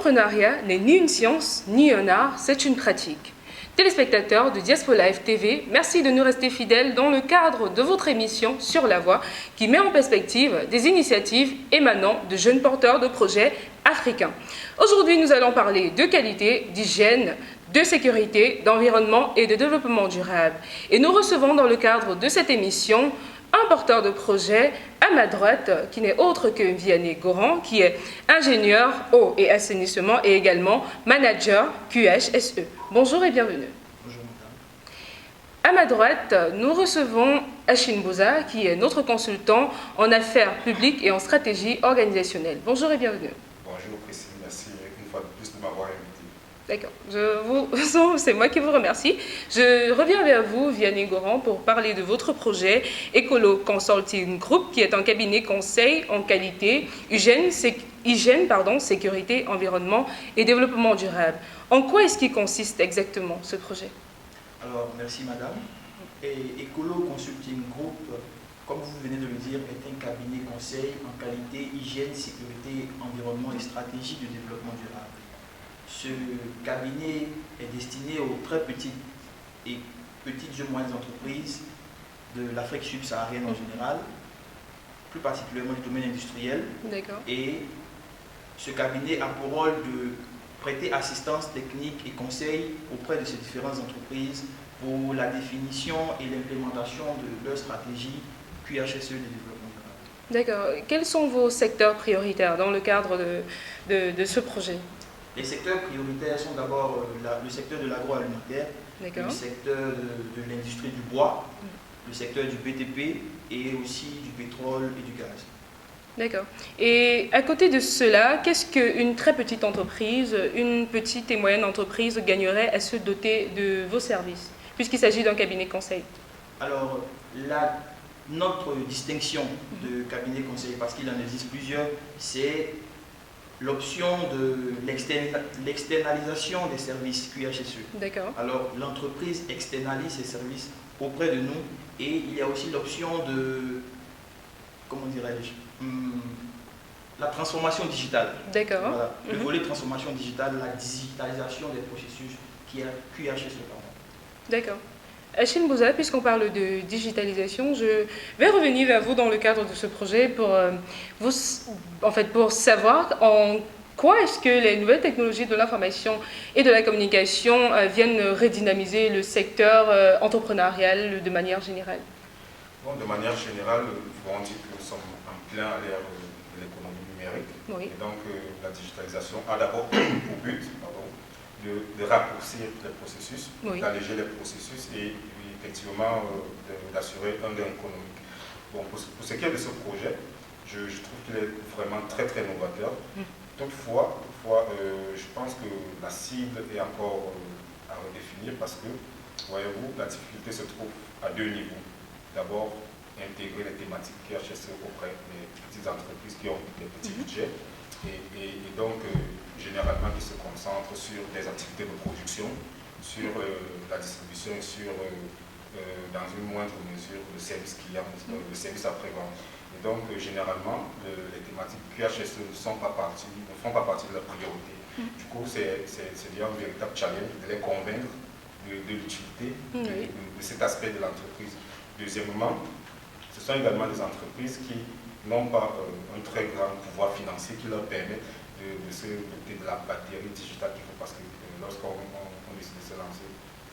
l'entrepreneuriat n'est ni une science ni un art, c'est une pratique. Téléspectateurs de Diaspo Live TV, merci de nous rester fidèles dans le cadre de votre émission Sur la Voie qui met en perspective des initiatives émanant de jeunes porteurs de projets africains. Aujourd'hui, nous allons parler de qualité, d'hygiène, de sécurité, d'environnement et de développement durable. Et nous recevons dans le cadre de cette émission un porteur de projet à ma droite, qui n'est autre que Vianney Goran, qui est ingénieur eau et assainissement et également manager QHSE. Bonjour et bienvenue. Bonjour madame. À ma droite, nous recevons Achille Mbouza, qui est notre consultant en affaires publiques et en stratégie organisationnelle. Bonjour et bienvenue. Bonjour Priscille, merci une fois de plus de m'avoir invité. D'accord, c'est moi qui vous remercie. Je reviens vers vous, Vianney Goran, pour parler de votre projet Ecolo Consulting Group, qui est un cabinet conseil en qualité, hygiène, sécurité, environnement et développement durable. En quoi est-ce qu'il consiste exactement ce projet? Alors, merci madame. Et Ecolo Consulting Group, comme vous venez de le dire, est un cabinet conseil en qualité, hygiène, sécurité, environnement et stratégie de développement durable. Ce cabinet est destiné aux très petites et moyennes entreprises de l'Afrique subsaharienne en général, plus particulièrement du domaine industriel. D'accord. Et ce cabinet a pour rôle de prêter assistance technique et conseil auprès de ces différentes entreprises pour la définition et l'implémentation de leur stratégie QHSE de développement durable. D'accord. Quels sont vos secteurs prioritaires dans le cadre de ce projet? Les secteurs prioritaires sont d'abord le secteur de l'agroalimentaire, le secteur de l'industrie du bois, le secteur du BTP et aussi du pétrole et du gaz. D'accord. Et à côté de cela, qu'est-ce qu'une très petite entreprise, une petite et moyenne entreprise gagnerait à se doter de vos services, puisqu'il s'agit d'un cabinet conseil? Alors, notre distinction de cabinet conseil, parce qu'il en existe plusieurs, c'est l'option de l'externalisation des services QHSE. D'accord. Alors, l'entreprise externalise ses services auprès de nous et il y a aussi l'option de, comment dirais-je, la transformation digitale. D'accord. Voilà. Le volet transformation digitale, la digitalisation des processus QHSE. D'accord. Achille Mbouza, puisqu'on parle de digitalisation, je vais revenir vers vous dans le cadre de ce projet pour savoir en quoi est-ce que les nouvelles technologies de l'information et de la communication viennent redynamiser le secteur entrepreneurial de manière générale. Bon, de manière générale, nous pouvons dire que nous sommes en plein à l'ère de l'économie numérique. Oui. Et donc, la digitalisation a d'abord pour but de raccourcir les processus, oui, d'alléger les processus et effectivement d'assurer un gain économique. Bon, pour ce qui est de ce projet, je trouve qu'il est vraiment très très novateur. Toutefois, je pense que la cible est encore à redéfinir parce que, voyez-vous, la difficulté se trouve à deux niveaux. D'abord, intégrer les thématiques QHSE auprès des petites entreprises qui ont des petits budgets et donc généralement qui se concentrent sur des activités de production, sur la distribution et sur, dans une moindre mesure, le service client, le service après-vente. Et donc, généralement, les thématiques QHSE ne font pas partie de la priorité. Du coup, c'est un véritable challenge de les convaincre de l'utilité de cet aspect de l'entreprise. Deuxièmement, ce sont également des entreprises qui n'ont pas un très grand pouvoir financier qui leur permet de se doter de la batterie digitale qu'il faut, parce que lorsqu'on décide de se lancer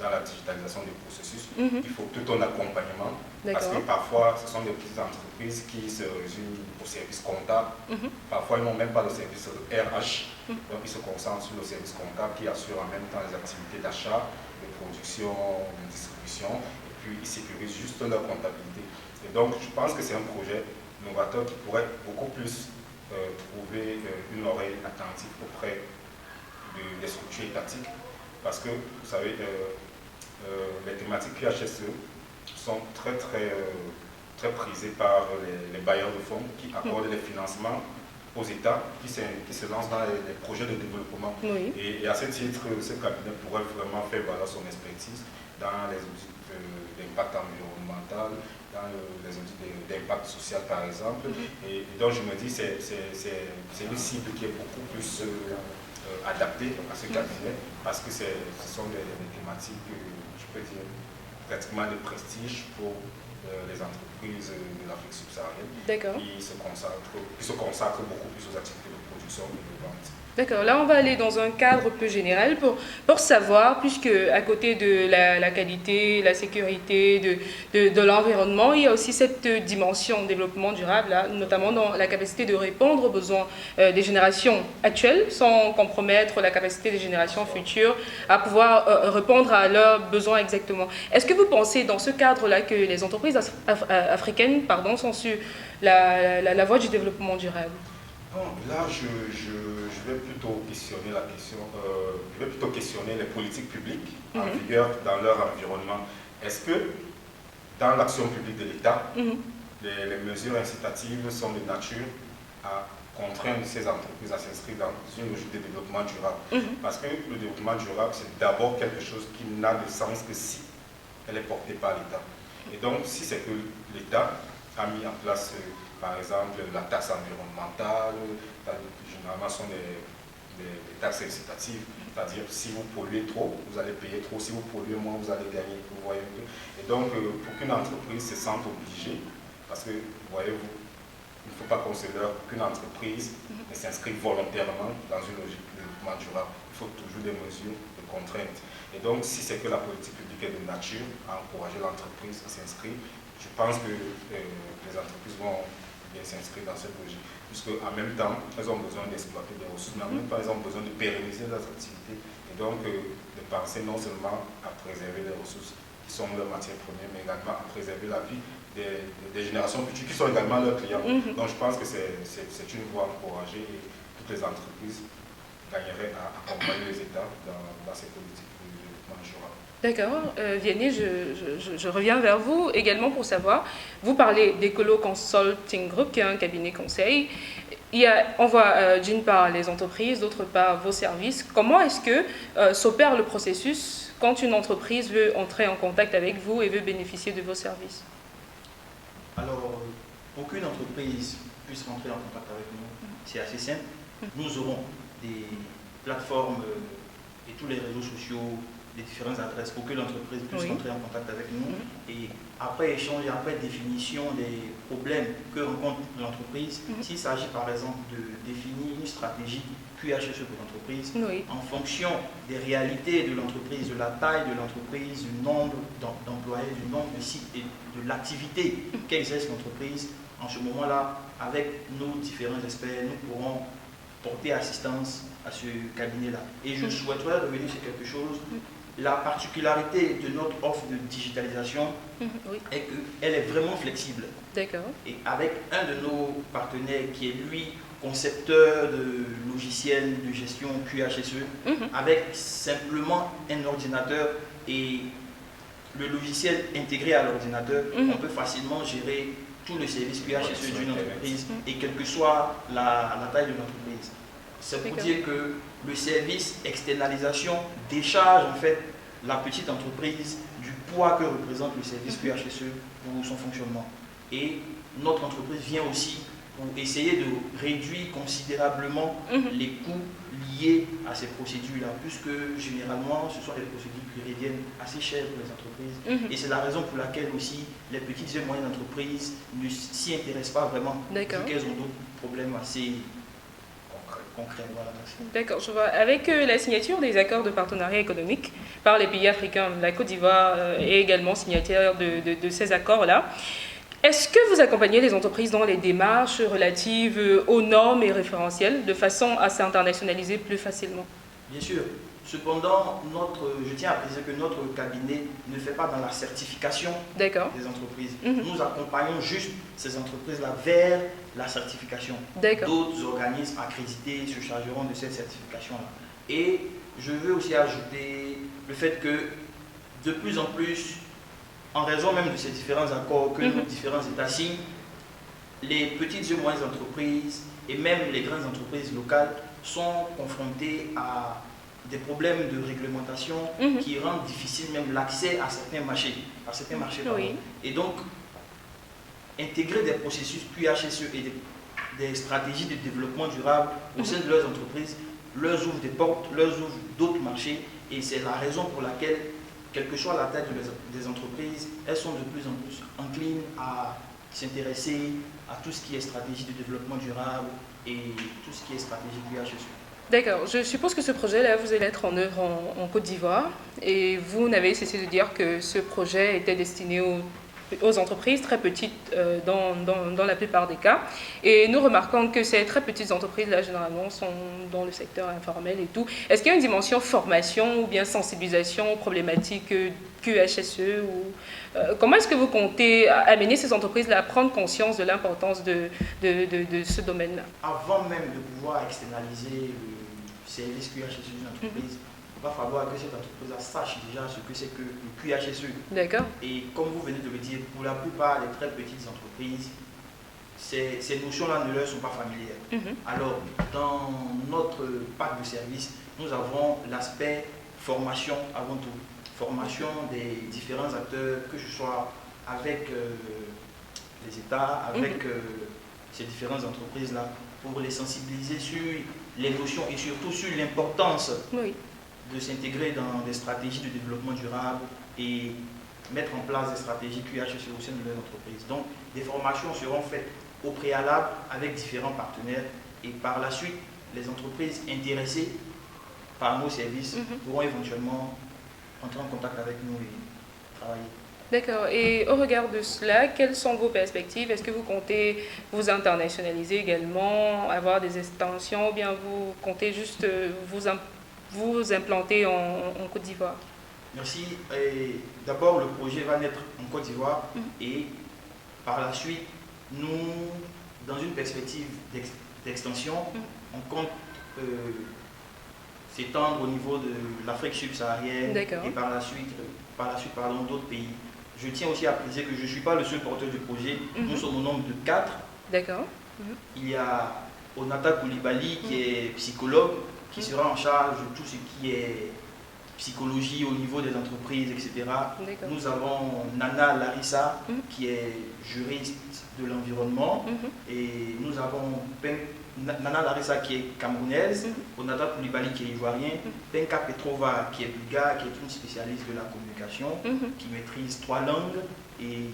dans la digitalisation des processus, il faut tout un accompagnement, parce que parfois ce sont des petites entreprises qui se résument au service comptable, parfois ils n'ont même pas le service RH, donc ils se concentrent sur le service comptable qui assure en même temps les activités d'achat, de production, de distribution, et puis ils sécurisent juste leur comptabilité. Et donc je pense que c'est un projet novateur qui pourrait beaucoup plus trouver une oreille attentive auprès des structures étatiques, parce que, vous savez, les thématiques QHSE sont très prisées par les bailleurs de fonds qui accordent les financements aux États qui se lancent dans les projets de développement. Oui. Et à ce titre, ce cabinet pourrait vraiment faire valoir son expertise dans les outils d'impact environnemental, dans les outils d'impact social par exemple. Et donc je me dis c'est une cible qui est beaucoup plus adapté à ce cabinet parce que ce sont des thématiques, je peux dire, pratiquement de prestige pour les entreprises de l'Afrique subsaharienne qui se consacrent beaucoup plus aux activités de production et de vente. D'accord, là on va aller dans un cadre plus général pour savoir, puisque à côté de la qualité, la sécurité, de l'environnement, il y a aussi cette dimension développement durable, là, notamment dans la capacité de répondre aux besoins des générations actuelles, sans compromettre la capacité des générations futures à pouvoir répondre à leurs besoins exactement. Est-ce que vous pensez dans ce cadre-là que les entreprises africaines sont sur la voie du développement durable? Bon, là, je vais plutôt questionner la question, je vais plutôt questionner les politiques publiques en vigueur dans leur environnement. Est-ce que dans l'action publique de l'État, les mesures incitatives sont de nature à contraindre ces entreprises à s'inscrire dans une logique de développement durable? Parce que le développement durable, c'est d'abord quelque chose qui n'a de sens que si elle est portée par l'État. Et donc, si c'est que l'État a mis en place par exemple la taxe environnementale, généralement ce sont des taxes incitatives, c'est-à-dire si vous polluez trop, vous allez payer trop, si vous polluez moins, vous allez gagner, vous voyez. Et donc pour qu'une entreprise se sente obligée, parce que voyez-vous, il ne faut pas considérer qu'une entreprise ne s'inscrive volontairement dans une logique de développement durable, il faut toujours des mesures de contrainte. Et donc si c'est que la politique publique est de nature à encourager l'entreprise à s'inscrire, je pense que les entreprises vont bien s'inscrire dans cette logique, puisque en même temps, elles ont besoin d'exploiter des ressources, mais en même temps, elles ont besoin de pérenniser leurs activités, et donc de penser non seulement à préserver les ressources qui sont leurs matières premières, mais également à préserver la vie des générations futures qui sont également leurs clients. Donc je pense que c'est une voie encouragée et toutes les entreprises gagneraient à accompagner les États dans ces politiques de développement durable. D'accord. Vianney, je reviens vers vous également pour savoir, vous parlez d'Ecolo Consulting Group, qui est un cabinet conseil. On voit d'une part les entreprises, d'autre part vos services. Comment est-ce que s'opère le processus quand une entreprise veut entrer en contact avec vous et veut bénéficier de vos services? Alors, pour qu'une entreprise puisse rentrer en contact avec nous, c'est assez simple. Nous aurons des plateformes et tous les réseaux sociaux, les différentes adresses pour que l'entreprise puisse rentrer en contact avec nous. Et après échange, après définition des problèmes que rencontre l'entreprise, s'il s'agit par exemple de définir une stratégie QHSE pour l'entreprise, en fonction des réalités de l'entreprise, de la taille de l'entreprise, du nombre d'employés, du nombre de sites et de l'activité qu'exerce l'entreprise, en ce moment-là, avec nos différents experts, nous pourrons porter assistance à ce cabinet-là. Et je souhaiterais revenir sur quelque chose. La particularité de notre offre de digitalisation est qu'elle est vraiment flexible. D'accord. Et avec un de nos partenaires qui est lui concepteur de logiciels de gestion QHSE, avec simplement un ordinateur et le logiciel intégré à l'ordinateur, on peut facilement gérer tout le service QHSE d'une entreprise et quelle que soit la taille de l'entreprise. C'est pour dire que le service externalisation décharge en fait la petite entreprise du poids que représente le service QHSE pour son fonctionnement. Et notre entreprise vient aussi pour essayer de réduire considérablement les coûts liés à ces procédures-là, puisque généralement ce sont des procédures qui reviennent assez chères pour les entreprises. Et c'est la raison pour laquelle aussi les petites et moyennes entreprises ne s'y intéressent pas vraiment, vu qu'elles ont d'autres problèmes assez concret. Voilà, d'accord, je vois. Avec la signature des accords de partenariat économique par les pays africains, la Côte d'Ivoire est également signataire de ces accords-là. Est-ce que vous accompagnez les entreprises dans les démarches relatives aux normes et référentiels de façon à s'internationaliser plus facilement? Bien sûr. Cependant, je tiens à préciser que notre cabinet ne fait pas dans la certification des entreprises. Nous accompagnons juste ces entreprises-là vers la certification. D'autres organismes accrédités se chargeront de cette certification-là. Et je veux aussi ajouter le fait que de plus en plus, en raison même de ces différents accords que nos différents États signent, les petites et moyennes entreprises et même les grandes entreprises locales sont confrontées à des problèmes de réglementation qui rendent difficile même l'accès à certains marchés. Et donc, intégrer des processus QHSE et des stratégies de développement durable au sein de leurs entreprises leur ouvrent des portes, leur ouvrent d'autres marchés. Et c'est la raison pour laquelle, quelle que soit la taille des entreprises, elles sont de plus en plus enclines à s'intéresser à tout ce qui est stratégie de développement durable et tout ce qui est stratégie QHSE. D'accord. Je suppose que ce projet-là, vous allez mettre en œuvre en Côte d'Ivoire. Et vous n'avez cessé de dire que ce projet était destiné aux entreprises très petites dans la plupart des cas. Et nous remarquons que ces très petites entreprises-là, généralement, sont dans le secteur informel et tout. Est-ce qu'il y a une dimension formation ou bien sensibilisation aux problématiques QHSE comment est-ce que vous comptez amener ces entreprises-là à prendre conscience de l'importance de ce domaine-là? Avant même de pouvoir externaliser le service QHSE d'une entreprise, il va falloir que cette entreprise sache déjà ce que c'est que le QHSE. D'accord. Et comme vous venez de le dire, pour la plupart des très petites entreprises, ces notions-là ne leur sont pas familières. Alors, dans notre pack de services, nous avons l'aspect formation avant tout. Formation des différents acteurs, que ce soit avec les États, avec ces différentes entreprises-là, pour les sensibiliser sur les notions et surtout sur l'importance de s'intégrer dans des stratégies de développement durable et mettre en place des stratégies QHSE au sein de leur entreprise. Donc, des formations seront faites au préalable avec différents partenaires et par la suite, les entreprises intéressées par nos services pourront éventuellement entrer en contact avec nous et travailler. D'accord. Et au regard de cela, quelles sont vos perspectives? Est-ce que vous comptez vous internationaliser également, avoir des extensions, ou bien vous comptez juste vous implanter en Côte d'Ivoire? Merci. D'abord, le projet va naître en Côte d'Ivoire et par la suite, nous, dans une perspective d'extension, on compte s'étendre au niveau de l'Afrique subsaharienne et par la suite d'autres pays. Je tiens aussi à préciser que je ne suis pas le seul porteur du projet. Nous sommes au nombre de 4. D'accord. Il y a Onata Koulibaly qui est psychologue, qui sera en charge de tout ce qui est psychologie au niveau des entreprises, etc. Nous avons Nana Larissa qui est juriste de l'environnement et nous avons Nana Larissa qui est camerounaise, Onata Koulibaly qui est ivoirien, Penka Petrova qui est bulgare, qui est une spécialiste de la communication, qui maîtrise 3 langues et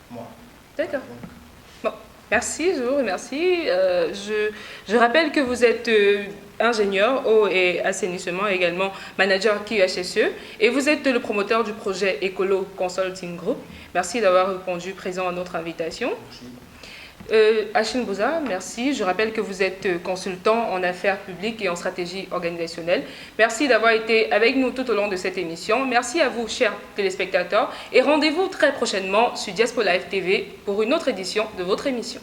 moi. D'accord. Bon, merci, je vous remercie. Je rappelle que vous êtes ingénieur eau et assainissement, également manager QHSE, et vous êtes le promoteur du projet Ecolo Consulting Group. Merci d'avoir répondu présent à notre invitation. Merci. Achille Bouza, merci. Je rappelle que vous êtes consultant en affaires publiques et en stratégie organisationnelle. Merci d'avoir été avec nous tout au long de cette émission. Merci à vous, chers téléspectateurs, et rendez-vous très prochainement sur Diaspo Live TV pour une autre édition de votre émission.